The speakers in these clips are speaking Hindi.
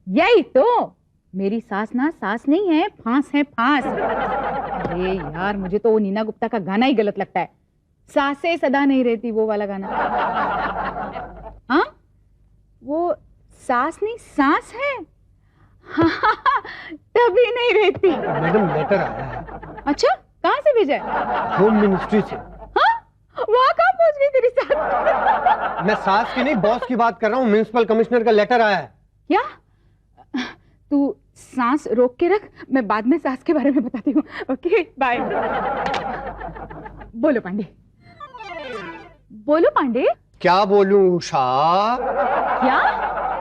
यही तो, मेरी सास ना सास नहीं है, फांस है फांस। अरे यार, मुझे तो वो नीना गुप्ता का गाना ही गलत लगता है, सासे सदा नहीं रहती, वो वाला गाना। हाँ, वो सास नहीं सांस है। हाँ, तभी नहीं रहती। मैडम लेटर आया है। अच्छा, कहाँ से भेजा है? होम मिनिस्ट्री से। हाँ, वहाँ कहाँ पहुँच गई तेरी सास? मैं सास की नहीं, बॉस की बात कर रहा हूँ। म्युनिसिपल कमिश्नर का लेटर आया है। क्या? तू सांस रोक के रख, मैं बाद में सास के बारे में बताती हूँ। Okay, bye. बोलो पांडे, बोलो पांडे। क्या बोलूं उषा? क्या?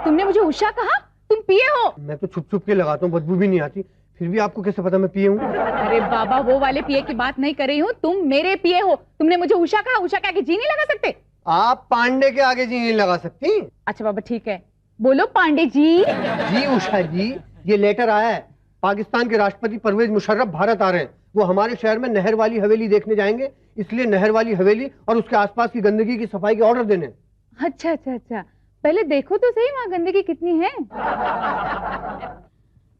तुमने मुझे उषा कहा? तुम पिए हो? मैं तो छुप छुप के लगाता हूँ, बदबू भी नहीं आती। फिर भी आपको कैसे पता मैं पिए हूँ? अरे बाबा, वो वाले पिए की बात नहीं कर रही हूँ, तुम मेरे पिए हो। तुमने मुझे उषा कहा, उषा के आगे जी नहीं लगा सकते? आप पांडे के आगे जी नहीं लगा सकती। अच्छा बाबा, ठीक है, बोलो पांडे जी। जी उषा जी, ये लेटर आया है। पाकिस्तान के राष्ट्रपति परवेज मुशर्रफ भारत आ रहे हैं। वो हमारे शहर में नहर वाली हवेली देखने जाएंगे, इसलिए नहर वाली हवेली और उसके आसपास की गंदगी की सफाई के ऑर्डर देने। अच्छा अच्छा अच्छा, पहले देखो तो सही वहाँ गंदगी कितनी है।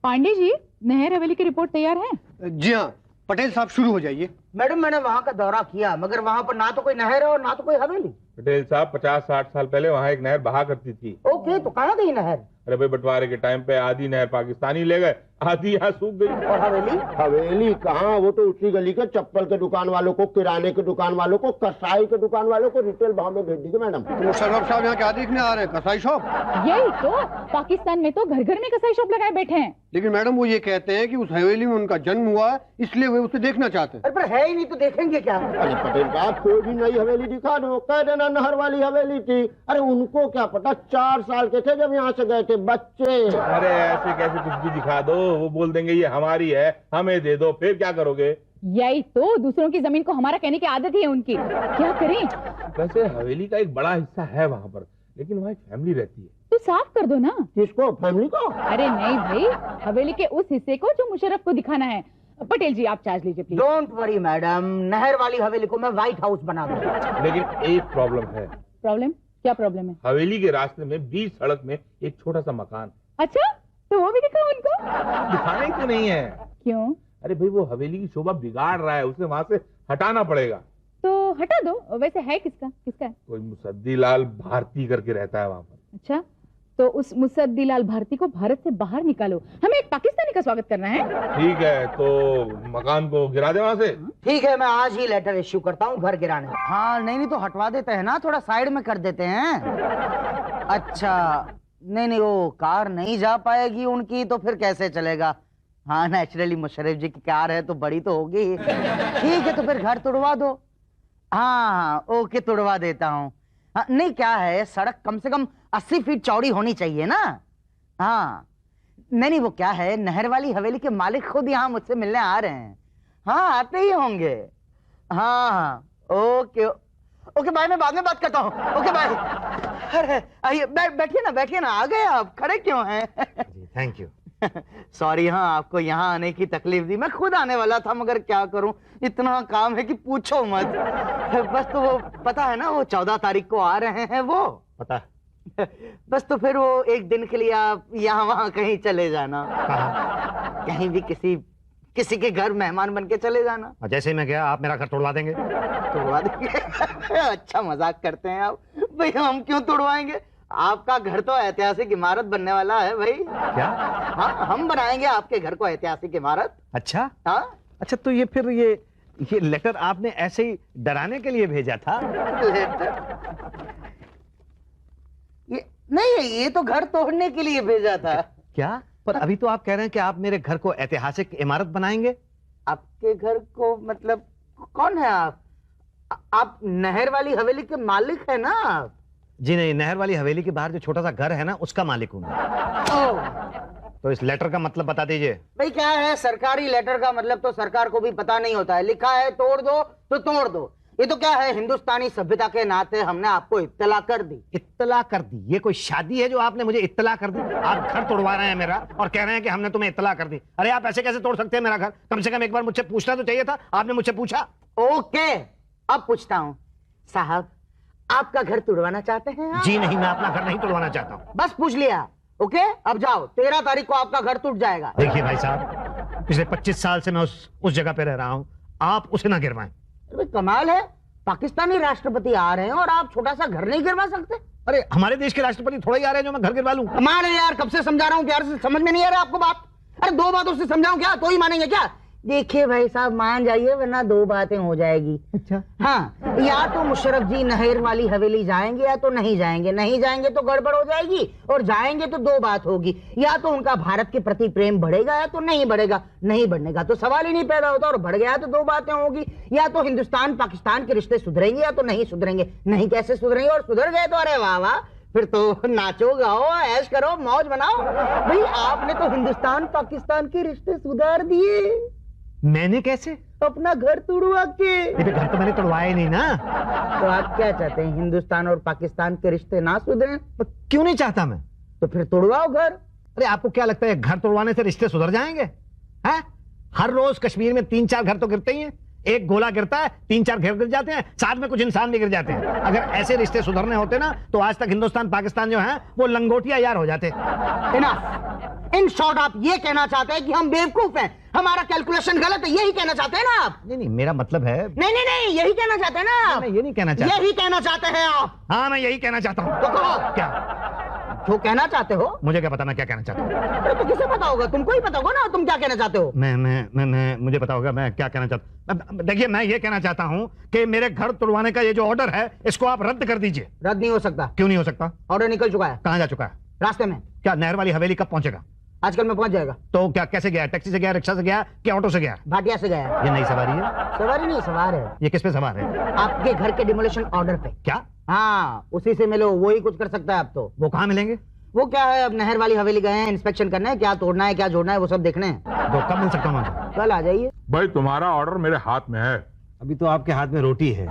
पांडे जी, नहर हवेली की रिपोर्ट तैयार है? जी हाँ, पटेल साहब शुरू हो जाइए। मैडम, मैंने वहाँ का दौरा किया, मगर वहाँ पर ना तो कोई नहर है और ना तो कोई हवेली। पटेल साहब, 50-60 साल पहले वहाँ एक नहर बहा करती थी। ओके, तो कहाँ गई नहर? अरे भाई, बंटवारे के टाइम पे आधी नहर पाकिस्तानी ले गए, आधी यहाँ सूख गई। और हवेली? हवेली कहाँ, वो तो उसी गली के चप्पल के दुकान वालों को, किराने के दुकान वालों को, कसाई के दुकान वालों को रिटेल भाव में भेज दीजिए मैडम। तो मुशर्रफ साहब यहाँ क्या देखने आ रहे हैं? कसाई शॉप? यही तो, पाकिस्तान में तो घर घर में कसाई शॉप लगाए बैठे हैं। लेकिन मैडम, वो ये कहते हैं कि उस हवेली में उनका जन्म हुआ है, इसलिए वे उसे देखना चाहते हैं। अरे पर है ही नहीं तो देखेंगे क्या? अरे पटेल साहब, कोई भी नई हवेली दिखा दो, कह देना नहर वाली हवेली थी। अरे उनको क्या पता, 4 साल के थे जब यहाँ से गए थे, बच्चे। अरे ऐसे कैसे कुछ भी दिखा दो, वो बोल देंगे ये हमारी है, हमें दे दो, फिर क्या करोगे? यही तो, दूसरों की जमीन को हमारा कहने की आदत ही है उनकी, क्या करें? वैसे हवेली का एक बड़ा हिस्सा है वहाँ पर, लेकिन वहाँ एक फैमिली रहती है। तो साफ कर दो ना। किसको, फैमिली को? अरे नहीं भाई, हवेली के उस हिस्से को जो मुशर्रफ को दिखाना है। पटेल जी, आप चार्ज लीजिए प्लीज। डोंट वरी मैडम, नहर वाली हवेली को मैं व्हाइट हाउस बना दूंगा। लेकिन एक प्रॉब्लम है। प्रॉब्लम? क्या प्रॉब्लम है? हवेली के रास्ते में बीच सड़क में एक छोटा सा मकान। अच्छा, तो वो भी दिखाओ उनको। दिखाना ही तो नहीं है। क्यों? अरे भाई, वो हवेली की शोभा बिगाड़ रहा है, उसे वहाँ से हटाना पड़ेगा। तो हटा दो। वैसे है किसका? किसका है? कोई मुसद्दीलाल भारती करके रहता है वहाँ पर। अच्छा, तो उस मुसद्दीलाल भारती को भारत से बाहर निकालो, हमें एक पाकिस्तानी का स्वागत करना है। ठीक है, तो मकान को गिरा दे वहाँ से। ठीक है, मैं आज ही लेटर इश्यू करता हूँ घर गिराने। हाँ, नहीं तो हटवा देते हैं ना, थोड़ा साइड में कर देते हैं। अच्छा, नहीं, वो कार नहीं जा पाएगी उनकी, तो फिर कैसे चलेगा? हाँ, नेचुरली मुशर्रफ जी की कार है तो बड़ी तो होगी। ठीक है, तो फिर घर तुड़वा दो। हाँ, ओके, तुड़वा देता हूँ। हाँ, नहीं, क्या है, सड़क कम से कम 80 फीट चौड़ी होनी चाहिए ना। हाँ, नहीं, वो क्या है, नहर वाली हवेली के मालिक खुद यहाँ मुझसे मिलने आ रहे हैं। हाँ, आते ही होंगे। हाँ, ओके ओके, बाय, मैं बाद में बात करता हूँ। Okay, bye. अरे आइए, बैठिए ना, आ गए आप, खड़े क्यों हैं? Thank you. सॉरी, हाँ, आपको यहाँ आने की तकलीफ दी। मैं खुद आने वाला था, मगर क्या करूं, इतना काम है कि पूछो मत। बस तो वो पता है ना, वो 14 तारीख को आ रहे हैं वो। पता है। बस तो फिर वो एक दिन के लिए आप यहाँ वहाँ कहीं चले जाना। कहीं भी किसी के घर मेहमान बन के चले जाना। जैसे ही मैं गया, आप मेरा घर तोड़वा देंगे? तोड़वा देंगे? अच्छा मजाक करते हैं आप। भाई, हम क्यों तोड़वाएंगे? आपका घर तो ऐतिहासिक इमारत बनने वाला है भाई। क्या? हाँ, हम बनाएंगे आपके घर को ऐतिहासिक इमारत। अच्छा। हाँ, अच्छा, तो ये लेटर आपने ऐसे ही डराने के लिए भेजा था? ये तो घर तोड़ने के लिए भेजा था। क्या? पर अभी तो आप कह रहे हैं कि आप मेरे घर को ऐतिहासिक इमारत बनाएंगे। आपके घर को मतलब कौन है आप? आप नहर वाली हवेली के मालिक है ना आप? जी नहीं, नहर वाली हवेली के बाहर जो छोटा सा घर है ना, उसका मालिक हूँ मैं। तो इस लेटर का मतलब बता दीजिए। भाई, क्या है, सरकारी लेटर का मतलब तो सरकार को भी पता नहीं होता है। लिखा है तोड़ दो तो तोड़ दो। ये तो क्या है, हिंदुस्तानी सभ्यता के नाते हमने आपको इत्तला कर दी। इत्तला कर दी? ये कोई शादी है जो आपने मुझे इत्तला कर दी? आप घर तोड़वा रहे हैं मेरा और कह रहे हैं कि हमने तुम्हें इत्तला कर दी। अरे आप ऐसे कैसे तोड़ सकते हैं मेरा घर? कम से कम एक बार मुझसे पूछना तो चाहिए था। आपने मुझसे पूछा? ओके, अब पूछता हूँ साहब, आपका घर तुड़वाना चाहते हैं आप? जी नहीं, मैं अपना घर नहीं तोड़वाना चाहता हूँ। बस पूछ लिया, ओके, अब जाओ, 13 तारीख को आपका घर टूट जाएगा। देखिए भाई साहब, पिछले 25 साल से मैं उस जगह पे रह रहा हूँ, आप उसे ना गिरवाएं। अरे कमाल है, पाकिस्तानी राष्ट्रपति आ रहे हैं और आप छोटा सा घर नहीं गिरवा सकते? अरे हमारे देश के राष्ट्रपति थोड़ा ही आ रहे हैं जो मैं घर गिरवा लूं। कमाल है यार, कब से समझा रहा हूँ प्यार से, समझ में नहीं आ रहा आपको बात? अरे 2 बातों से समझाऊं क्या, तो ही मानेंगे क्या? देखिए भाई साहब, मान जाइए वरना 2 बातें हो जाएगी। अच्छा, हाँ, या तो मुशर्रफ जी नहर वाली हवेली जाएंगे या तो नहीं जाएंगे। नहीं जाएंगे तो गड़बड़ हो जाएगी, और जाएंगे तो 2 बात होगी, या तो उनका भारत के प्रति प्रेम बढ़ेगा या तो नहीं बढ़ेगा। नहीं बढ़ने का तो सवाल ही नहीं पैदा होता, और बढ़ गया तो 2 बातें होगी, या तो हिंदुस्तान पाकिस्तान के रिश्ते सुधरेंगे या तो नहीं सुधरेंगे। नहीं कैसे सुधरेंगे, और सुधर गए तो अरे वाह वाह, फिर तो नाचो गाओ ऐश करो मौज बनाओ। भाई आपने तो हिंदुस्तान पाकिस्तान के रिश्ते सुधार दिए। मैंने कैसे? अपना घर तुड़वा के। घर तो मैंने तोड़वाया ही नहीं ना। तो आप क्या चाहते हैं, हिंदुस्तान और पाकिस्तान के रिश्ते ना सुधरें? तो क्यों नहीं चाहता मैं? तो फिर तोड़वाओ घर। अरे आपको क्या लगता है घर तोड़वाने से रिश्ते सुधर जाएंगे? हैं? हर रोज कश्मीर में 3-4 घर तो गिरते ही हैं। एक गोला गिरता है, 3-4 घर गिर जाते हैं, साथ में कुछ इंसान भी गिर जाते हैं। अगर ऐसे रिश्ते सुधरने होते ना तो आज तक हिंदुस्तान पाकिस्तान जो है वो लंगोटिया यार हो जाते। इनफ। इन शॉर्ट आप ये कहना चाहते हैं कि हम बेवकूफ हैं, हमारा कैलकुलेशन गलत है, यही कहना चाहते हैं ना आप? नहीं, मेरा मतलब है। नहीं, यही कहना चाहते हैं ना आप? मैं ये नहीं कहना चाहता। यही कहना चाहते हैं आप? हाँ, मैं यही कहना चाहता हूँ। तो कहो क्या? जो कहना चाहते हो। मुझे क्या पता मैं क्या कहना चाहता हूँ? अरे तो किसे पता होगा, तुमको ही पता होगा ना तुम क्या कहना चाहते हो। मैं मुझे पता होगा मैं क्या कहना चाहता हूँ। देखिए, मैं ये कहना चाहता हूँ कि मेरे घर तोड़वाने का ये जो ऑर्डर है इसको आप रद्द कर दीजिए। रद्द नहीं हो सकता। क्यों नहीं हो सकता? ऑर्डर निकल चुका है। कहाँ जा चुका है? रास्ते में। क्या नहर वाली हवेली कब पहुंचेगा? आजकल में पहुंच जाएगा। तो क्या कैसे गया? टैक्सी से गया, रिक्शा से गया, क्या ऑटो से गया? भाटिया से गया। ये नई सवारी है? सवारी नहीं, सवार है। ये किस पे सवार है? आपके घर के डिमोलिशन ऑर्डर पे। क्या? हाँ, उसी से मिलो, वही कुछ कर सकता है अब तो। वो कहाँ मिलेंगे? वो क्या है, अब नहर वाली हवेली गए हैं, इंस्पेक्शन करना है, क्या तोड़ना है क्या जोड़ना है वो सब देखने हैं। तो कब मिल सकता हूँ मैं? कल आ जाइए। भाई तुम्हारा ऑर्डर मेरे हाथ में है। अभी तो आपके हाथ में रोटी है।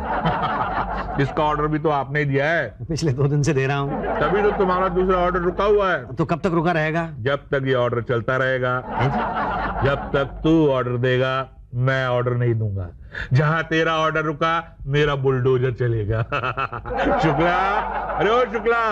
इसका ऑर्डर भी तो आपने ही दिया है। पिछले 2 दिन से दे रहा हूँ। तभी तो तुम्हारा दूसरा ऑर्डर रुका हुआ है। तो कब तक रुका रहेगा? जब तक ये ऑर्डर चलता रहेगा। जब तक तू ऑर्डर देगा मैं ऑर्डर नहीं दूंगा। जहां तेरा ऑर्डर रुका मेरा बुलडोजर चलेगा। शुक्ला, अरे ओ शुक्ला,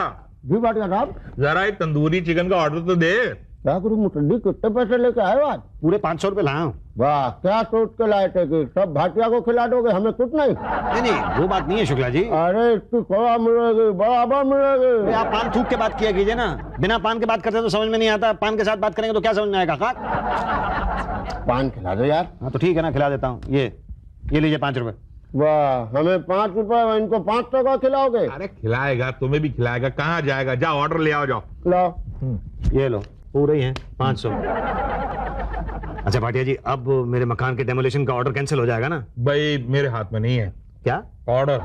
जी भाटिया साहब। जरा एक तंदूरी चिकन का ऑर्डर तो दे। क्या करूँ मुटंडी, कितने पैसे लेके आए हो आज? पूरे 500 रुपए लाया हूँ। वाह, क्या सोच के लाए थे कि सब भाटिया को खिला दोगे, हमें कुछ नहीं? नहीं, वो बात नहीं है शुक्ला जी। अरे इसकी थोड़ा मिलेगी, बराबर मिलेगी। आप पान थूक के बात किया कीजिए ना। बिना पान के बात करते तो समझ में नहीं आता, पान के साथ बात करेंगे तो क्या समझ में आएगा? पान खिला दो यार। हाँ तो ठीक है ना, खिला देता हूँ। ये लीजिए 5 रुपए। वाह, हमें 5 रुपए, इनको 500 का खिलाओगे? अरे खिलाएगा, तुम्हें भी खिलाएगा। कहाँ जाएगा? जाओ ऑर्डर ले आओ, जाओ। लाओ। ये लो, पूरे ही हैं 500। अच्छा भाटिया जी, अब मेरे मकान के डेमोलिशन का ऑर्डर कैंसिल हो जाएगा ना? भाई मेरे हाथ में नहीं है। क्या ऑर्डर?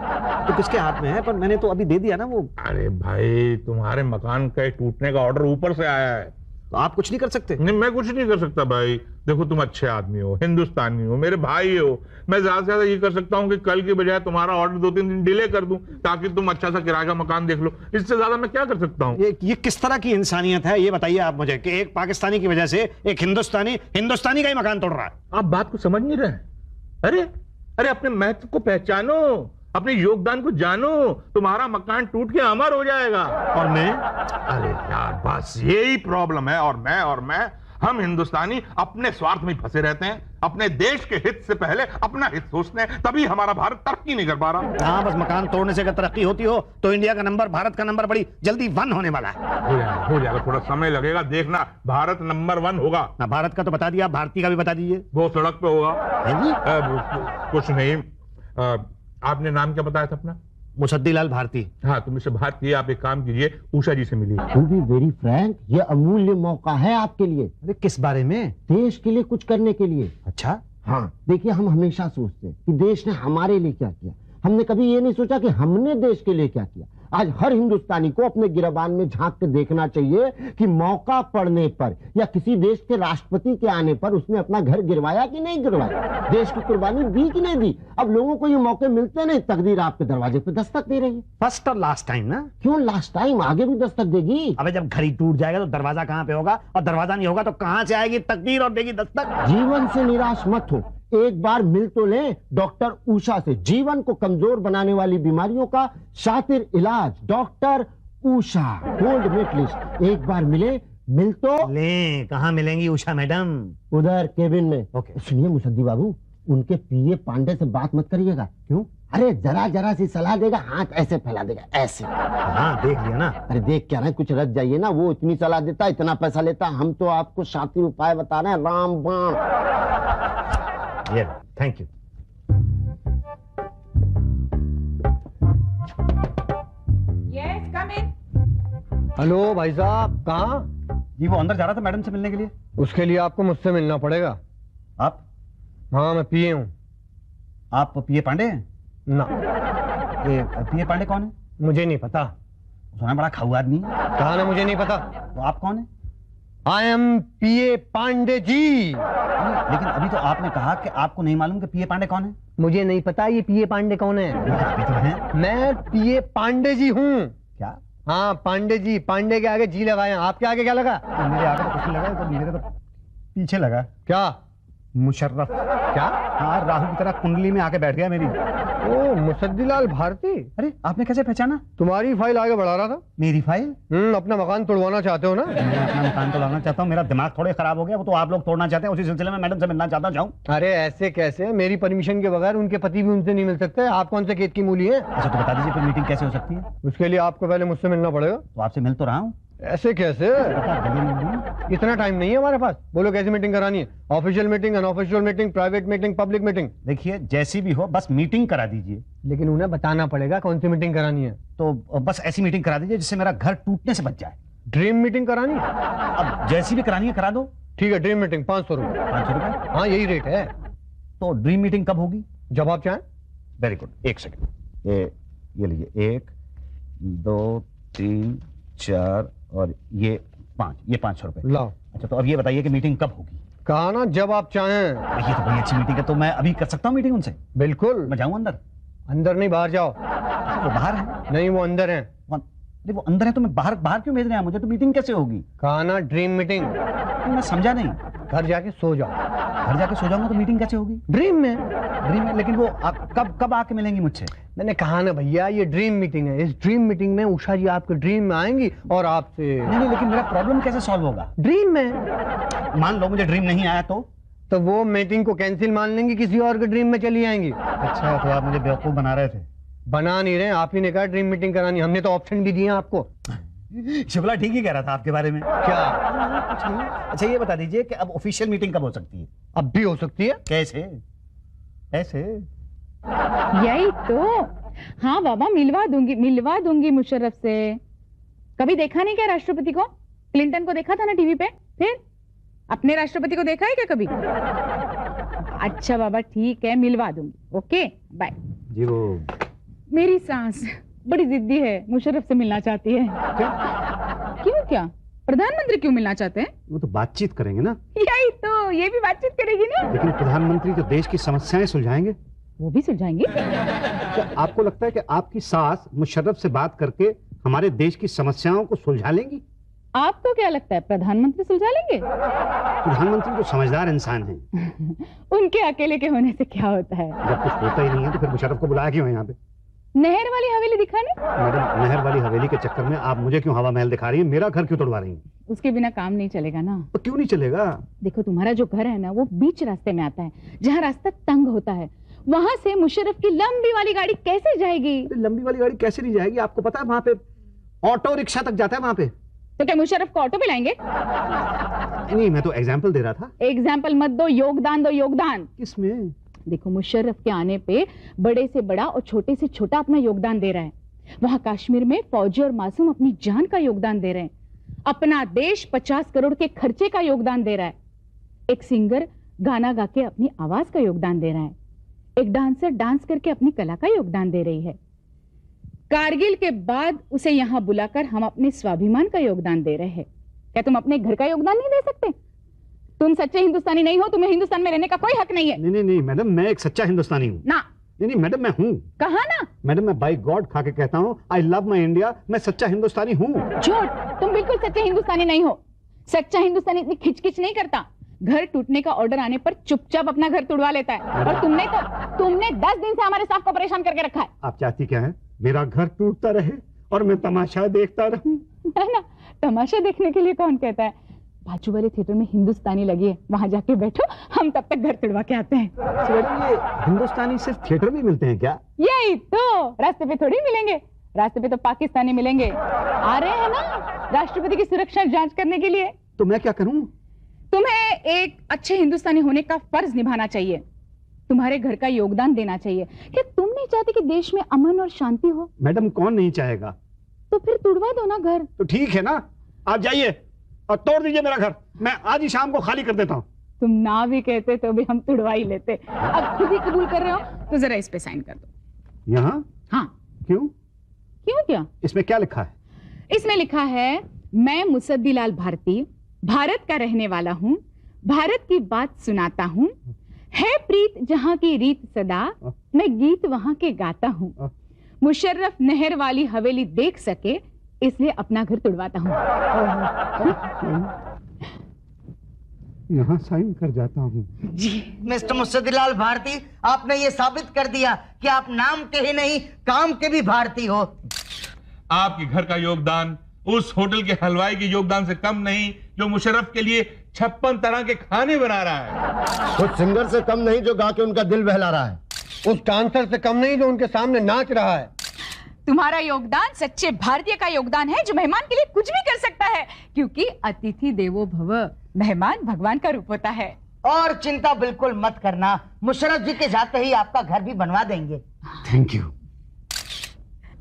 तो किसके हाथ में है? पर मैंने तो अभी दे दिया ना वो। अरे भाई, तुम्हारे मकान के टूटने का ऑर्डर ऊपर से आया है। तो आप कुछ नहीं कर सकते? नहीं, मैं कुछ नहीं कर सकता भाई। देखो, तुम अच्छे आदमी हो, हिंदुस्तानी हो, मेरे भाई हो। मैं ज्यादा से ज्यादा ये कर सकता हूँ कि कल की बजाय तुम्हारा ऑर्डर 2-3 दिन डिले कर दूं, ताकि तुम अच्छा सा किराए का मकान देख लो। इससे ज्यादा मैं क्या कर सकता हूँ? ये किस तरह की इंसानियत है ये बताइए आप मुझे, कि एक पाकिस्तानी की वजह से एक हिंदुस्तानी का ही मकान तोड़ रहा है। आप बात को समझ नहीं रहे। अरे अपने महत्व को पहचानो, अपने योगदान को जानो। तुम्हारा मकान टूट के अमर हो जाएगा। और मैं? अरे यार, बस यही प्रॉब्लम है। और मैं हम हिंदुस्तानी अपने स्वार्थ में फंसे रहते हैं। अपने देश के हित से पहले अपना हित सोचते हैं, तभी हमारा भारत तरक्की नहीं कर पा रहा। हाँ, बस मकान तोड़ने से अगर तरक्की होती हो तो इंडिया का नंबर, भारत का नंबर बड़ी जल्दी 1 होने वाला है। हो जाएगा, थोड़ा समय लगेगा, देखना। भारत नंबर 1 होगा। ना, भारत का तो बता दिया, भारतीय का भी बता दीजिए। वो सड़क पे होगा। कुछ नहीं। आपने नाम क्या बताया था अपना? मुसद्दीलाल भारती। हाँ, तुम इससे बात कीजिए। आप एक काम कीजिए, उषा जी से मिलिए। टू बी वेरी फ्रैंक, ये अमूल्य मौका है आपके लिए, अरे किस बारे में? देश के लिए कुछ करने के लिए। अच्छा। हाँ, देखिए, हम हमेशा सोचते हैं कि देश ने हमारे लिए क्या किया। हमने कभी ये नहीं सोचा कि हमने देश के लिए क्या किया। आज हर हिंदुस्तानी को अपने गिरबान में झांक के देखना चाहिए कि मौका पड़ने पर या किसी देश के राष्ट्रपति के आने पर उसने अपना घर गिरवाया कि नहीं गिरवाया, देश की कुर्बानी दी कि नहीं दी। अब लोगों को ये मौके मिलते नहीं, तकदीर आपके दरवाजे पे दस्तक दे रही है। फर्स्ट और लास्ट टाइम ना? क्यों लास्ट टाइम, आगे भी दस्तक देगी। अबे जब घर ही टूट जाएगा तो दरवाजा कहाँ पे होगा, और दरवाजा नहीं होगा तो कहाँ से आएगी तकदीर और देगी दस्तक? जीवन से निराश मत हो, एक बार मिल तो लें डॉक्टर उषा से। जीवन को कमजोर बनाने वाली बीमारियों का शातिर इलाज डॉक्टर उषा गोल्ड मेडलिस्ट, एक बार मिले मिल तो ले, कहाँ मिलेंगी उषा मैडम? उधर केबिन में। ओके। सुनिए मुसद्दी बाबू, उनके पीए पांडे से बात मत करिएगा। क्यों? अरे जरा जरा सी सलाह देगा, हाथ ऐसे फैला देगा, ऐसे। हाँ देख लिया ना। अरे देख क्या रहे, कुछ रख जाइए ना, वो इतनी सलाह देता, इतना पैसा लेता, हम तो आपको शातिर उपाय बता रहे हैं, रामबाण। ये thank you. Yes come in. Hello भाई साहब, कहाँ? जी वो अंदर जा रहा था मैडम से मिलने के लिए। उसके लिए आपको मुझसे मिलना पड़ेगा। आप? हाँ मैं पीए हूँ। आप पीए पांडे हैं? ना, ये पीए पांडे कौन है? मुझे नहीं पता। सुना बड़ा खाऊ आदमी। कहा ना मुझे नहीं पता। तो आप कौन है? आई एम पीए पांडे जी। लेकिन अभी तो आपने कहा कि आपको नहीं मालूम कि पीए पांडे कौन है। मुझे नहीं पता ये पीए पांडे कौन है। अभी तो हैं। मैं पीए पांडे जी हूँ। क्या? हाँ पांडे जी, पांडे के आगे जी लगाए। आपके आगे क्या लगा? मेरे आगे तो कुछ नहीं लगा, तो मेरे तो पीछे लगा। क्या? मुशर्रफ। क्या? हाँ, राहु की तरह कुंडली में आके बैठ गया मेरी। ओ मुसद्दीलाल भारती, अरे आपने कैसे पहचाना? तुम्हारी फाइल आगे बढ़ा रहा था। मेरी फाइल? अपना मकान तोड़वाना चाहते हो ना? मैं अपना मकान तोड़ना चाहता हूँ, मेरा दिमाग थोड़े खराब हो गया, वो तो आप लोग तोड़ना चाहते हैं, उसी सिलसिले में मैडम से मिलना चाहता हूँ। अरे ऐसे कैसे? मेरी परमिशन के बगैर उनके पति भी उनसे नहीं मिल सकते। आप कौन से खेत की मूली हैं? अच्छा तो बता दीजिए फिर मीटिंग कैसे हो सकती है? उसके लिए आपको पहले मुझसे मिलना पड़ेगा। तो आपसे मिल तो रहा हूँ। ऐसे कैसे? गले मिल लूं? इतना टाइम नहीं है हमारे पास। बोलो कैसी मीटिंग करानी है? Official meeting, unofficial meeting, private meeting, public meeting? देखिए जैसी भी हो, बस मीटिंग करा दीजिए। लेकिन उन्हें बताना पड़ेगा कौन सी मीटिंग करानी है। तो बस ऐसी मीटिंग करा दीजिए जिससे मेरा घर टूटने से बच जाए। ड्रीम मीटिंग करानी है? अब जैसी भी करानी है करा दो। ठीक है, ड्रीम मीटिंग 500 रुपए। 500 रुपए? हाँ यही रेट है। तो ड्रीम मीटिंग कब होगी? जब आप चाहें। वेरी गुड, एक सेकंड। ये लीजिए, 1 2 3 4 और ये 5, ये 500 रुपए। लाओ। अच्छा तो अब ये बताइए कि मीटिंग कब होगी? कहा ना जब आप चाहें। ये तो बड़ी अच्छी मीटिंग है, तो मैं अभी कर सकता हूँ मीटिंग उनसे? बिल्कुल। मैं जाऊँ अंदर? अंदर नहीं, बाहर जाओ। अच्छा, वो बाहर है? नहीं, वो अंदर है। अरे वो अंदर है तो मैं बाहर बाहर क्यों भेज रहे हैं मुझे? तो मीटिंग कैसे होगी? कहा ना ड्रीम मीटिंग। मैं समझा नहीं। घर जाके सो जाओ। घर जाके सो जाऊंगा तो मीटिंग कैसे होगी? ड्रीम में। ड्रीम में? लेकिन वो कब आके मिलेंगी मुझसे? मैंने कहा ना भैया, ये ड्रीम मीटिंग है। इस ड्रीम मीटिंग में उषा जी आपके ड्रीम में आएंगी और आपसे। नहीं, लेकिन मेरा प्रॉब्लम कैसे सॉल्व होगा? ड्रीम में। मान लो मुझे ड्रीम नहीं आया तो वो मीटिंग को कैंसिल मान लेंगी, किसी और के ड्रीम में चली आएंगी। अच्छा तो आप मुझे बेवकूफ बना रहे थे? बना नहीं रहे, आप ही ने कहा ड्रीम मीटिंग करानी। हमने तो ऑप्शन भी दिए आपको। शुक्ला ठीक ही कह रहा था आपके बारे में। क्या? कुछ नहीं। अच्छा ये बता दीजिए कि अब ऑफिशियल मीटिंग कब हो सकती है? अब भी हो सकती है। कैसे? ऐसे? यही तो। हाँ बाबा, मिलवा दूंगी मुशर्रफ से। कभी देखा नहीं क्या राष्ट्रपति को? क्लिंटन को देखा था ना टीवी पे, फिर अपने राष्ट्रपति को देखा है क्या कभी? अच्छा बाबा ठीक है, मिलवा दूंगी। Okay bye. जी वो मेरी सास बड़ी जिद्दी है, मुशर्रफ से मिलना चाहती है। क्यों? क्या प्रधानमंत्री क्यों मिलना चाहते हैं? वो तो बातचीत करेंगे ना। यही तो, ये भी बातचीत करेगी ना। लेकिन प्रधानमंत्री तो देश की समस्याएं सुलझाएंगे। वो भी सुलझाएंगी। क्या आपको लगता है कि आपकी सास मुशर्रफ से बात करके हमारे देश की समस्याओं को सुलझा लेंगी? आपको क्या लगता है प्रधानमंत्री सुलझा लेंगे? प्रधानमंत्री तो समझदार इंसान हैं। उनके अकेले के होने से क्या होता है? जब कुछ होता ही नहीं है तो फिर मुशर्रफ को बुलाया क्यों है यहाँ पे? नहर वाली हवेली दिखाने? मैडम नहर वाली हवेली के चक्कर में आप मुझे क्यों हवा महल दिखा रही हैं? मेरा घर क्यों तोड़वा रही हैं? उसके बिना काम नहीं चलेगा ना। तो क्यों नहीं चलेगा? देखो तुम्हारा जो घर है ना, वो बीच रास्ते में आता है, जहाँ रास्ता तंग होता है। वहां से मुशर्रफ की लंबी वाली गाड़ी कैसे जाएगी? लंबी वाली गाड़ी कैसे नहीं जाएगी? आपको पता है वहां पे ऑटो रिक्शा तक जाता है वहां पे। तो क्या मुशर्रफ को ऑटो पे लाएंगे? नहीं, मैं तो एग्जाम्पल दे रहा था। एग्जाम्पल मत दो, योगदान दो, योगदान। किसमें? देखो मुशर्रफ के आने पे बड़े से बड़ा और छोटे से छोटा अपना योगदान दे रहा है। वहां कश्मीर में फौजी और मासूम अपनी जान का योगदान दे रहे हैं। अपना देश 50 करोड़ के खर्चे का योगदान दे रहा है। एक सिंगर गाना गा के अपनी आवाज का योगदान दे रहा है। एक डांसर डांस करके अपनी कला का योगदान दे रही है। कारगिल के बाद उसे यहां बुलाकर हम अपने स्वाभिमान का योगदान दे रहे हैं। क्या तुम अपने घर का योगदान नहीं दे सकते? तुम सच्चे हिंदुस्तानी नहीं हो, तुम्हें हिंदुस्तान में रहने का कोई हक नहीं है। नहीं मैडम, मैं एक सच्चा हिंदुस्तानी हूँ ना। नहीं मैडम, मैं हूँ। कहा ना? मैडम मैं बाय गॉड खा के कहता हूँ, आई लव माई इंडिया। मैं सच्चा हिंदुस्तानी हूँ। झूठ, तुम बिल्कुल सच्चे हिंदुस्तानी नहीं हो। सच्चा हिंदुस्तानी इतनी खिचखिच नहीं करता। घर टूटने का ऑर्डर आने पर चुपचाप अपना घर तुड़वा लेता है। और तुमने 10 दिन से हमारे स्टाफ को परेशान करके रखा है। आप चाहती क्या है? मेरा घर टूटता रहे और मैं तमाशा देखता रहूं। ना ना, तमाशा देखने के लिए कौन कहता है। बाजू वाले थिएटर में हिंदुस्तानी लगी है, वहां जाके बैठो, हम तब तक घर तुड़वा के आते हैं। ये हिंदुस्तानी सिर्फ थिएटर में मिलते हैं क्या? यही तो, रास्ते पे थोड़ी मिलेंगे, रास्ते पे तो पाकिस्तानी मिलेंगे। आ रहे हैं ना राष्ट्रपति की सुरक्षा जांच करने के लिए। तो मैं क्या करूं? तुम्हें एक अच्छे हिंदुस्तानी होने का फर्ज निभाना चाहिए, तुम्हारे घर का योगदान देना चाहिए। क्या तुम नहीं चाहते कि देश में अमन और शांति हो? मैडम कौन नहीं चाहेगा? तो फिर तुड़वा दो ना घर। तो ठीक है ना, आप जाइए और तोड़ दीजिए मेरा घर, मैं आज ही शाम को खाली कर देता हूँ। तुम ना भी कहते तो भी हम तुड़वा ही लेते। अब खुद ही कबूल कर रहे हो तो जरा इस पे साइन कर दो। यहाँ? हाँ। क्यों? क्यों क्या? इसमें क्या लिखा है? इसमें लिखा है, मैं मुसद्दीलाल भारती भारत का रहने वाला हूँ, भारत की बात सुनाता हूँ, है प्रीत जहाँ की रीत सदा, मैं गीत वहाँ के गाता हूँ, मुशर्रफ नहर वाली हवेली देख सके इसलिए अपना घर तुड़वाता हूँ। यहाँ साइन कर जाता हूँ। जी मिस्टर मुसद्दीलाल भारती, आपने ये साबित कर दिया कि आप नाम के ही नहीं काम के भी भारती हो। आपके घर का योगदान उस होटल के हलवाई के योगदान से कम नहीं जो मुशर्रफ के लिए 56 तरह के खाने बना रहा है। उस सिंगर से कम नहीं जो गा के उनका दिल बहला रहा है। उस डांसर से कम नहीं जो उनके सामने नाच रहा है। तुम्हारा योगदान सच्चे भारतीय का योगदान है जो मेहमान के लिए कुछ भी कर सकता है, क्योंकि अतिथि देवो भव, मेहमान भगवान का रूप होता है। और चिंता बिल्कुल मत करना, मुशर्रफ जी के जाते ही आपका घर भी बनवा देंगे। Thank you.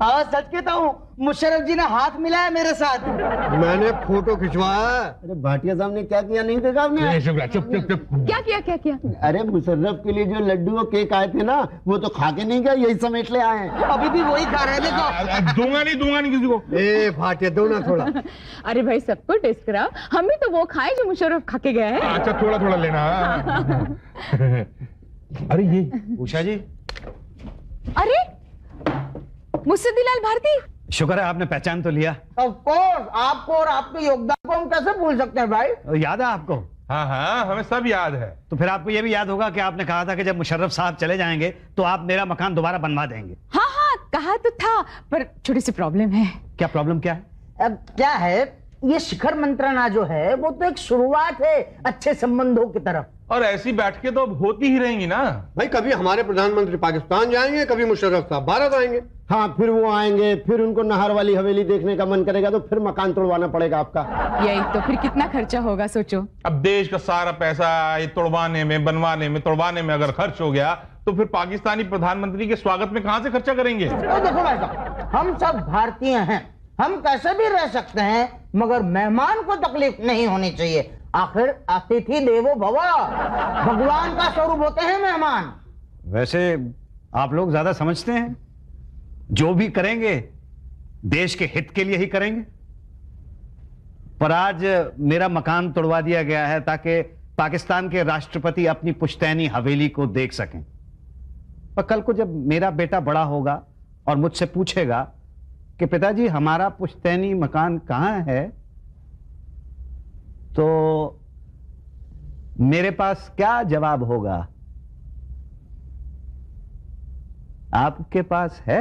हाँ सच कहता हूँ, मुशर्रफ जी ने हाथ मिलाया मेरे साथ। मैंने फोटो खिंचवाया। अरे भाटिया साहब ने क्या किया नहीं देखा आपने? चुप चुप चुप। क्या किया क्या किया? अरे मुशर्रफ के लिए जो लड्डू और केक आए थे ना, वो तो खा के नहीं गए, यही समेट ले आए हैं। अभी भी वही खा रहे हैं, देखो। दूंगा नहीं किसी को। ए भाटिया दो ना थोड़ा। अरे भाई सबको टेस्ट कराओ, हम भी तो वो खाए जो मुशर्रफ खा के गया है। अच्छा थोड़ा थोड़ा लेना। अरे ये उषा जी, अरे मुसद्दीलाल भारती, शुक्र है आपने पहचान तो लिया। ऑफ कोर्स, आपको और आपके योगदान को हम कैसे भूल सकते हैं भाई। याद है आपको? हाँ हाँ, हमें सब याद है। तो फिर आपको यह भी याद होगा कि आपने कहा था कि जब मुशर्रफ साहब चले जाएंगे तो आप मेरा मकान दोबारा बनवा देंगे। हाँ हाँ कहा तो था, पर छोटी सी प्रॉब्लम है। क्या प्रॉब्लम क्या है? अब क्या है, ये शिखर मंत्रणा जो है वो तो एक शुरुआत है अच्छे संबंधों की तरफ। और ऐसी बैठकें तो अब होती ही रहेंगी ना। भाई कभी हमारे प्रधानमंत्री पाकिस्तान जाएंगे, कभी मुशर्रफ साहब भारत आएंगे। हाँ, फिर वो आएंगे, फिर उनको नहर वाली हवेली देखने का मन करेगा तो फिर मकान तोड़वाना पड़ेगा आपका। यही तो, फिर कितना खर्चा होगा सोचो। अब देश का सारा पैसा ये तोड़वाने में, बनवाने में, तोड़वाने में अगर खर्च हो गया तो फिर पाकिस्तानी प्रधानमंत्री के स्वागत में कहां से खर्चा करेंगे? तो देखो भाई साहब, हम सब भारतीय हैं, हम कैसे भी रह सकते हैं, मगर मेहमान को तकलीफ नहीं होनी चाहिए। आखिर अतिथि देवो भव, भगवान का स्वरूप होते हैं मेहमान। वैसे आप लोग ज्यादा समझते हैं, जो भी करेंगे देश के हित के लिए ही करेंगे। पर आज मेरा मकान तोड़वा दिया गया है ताकि पाकिस्तान के राष्ट्रपति अपनी पुश्तैनी हवेली को देख सकें। पर कल को जब मेरा बेटा बड़ा होगा और मुझसे पूछेगा कि पिताजी हमारा पुश्तैनी मकान कहां है, तो मेरे पास क्या जवाब होगा? आपके पास है?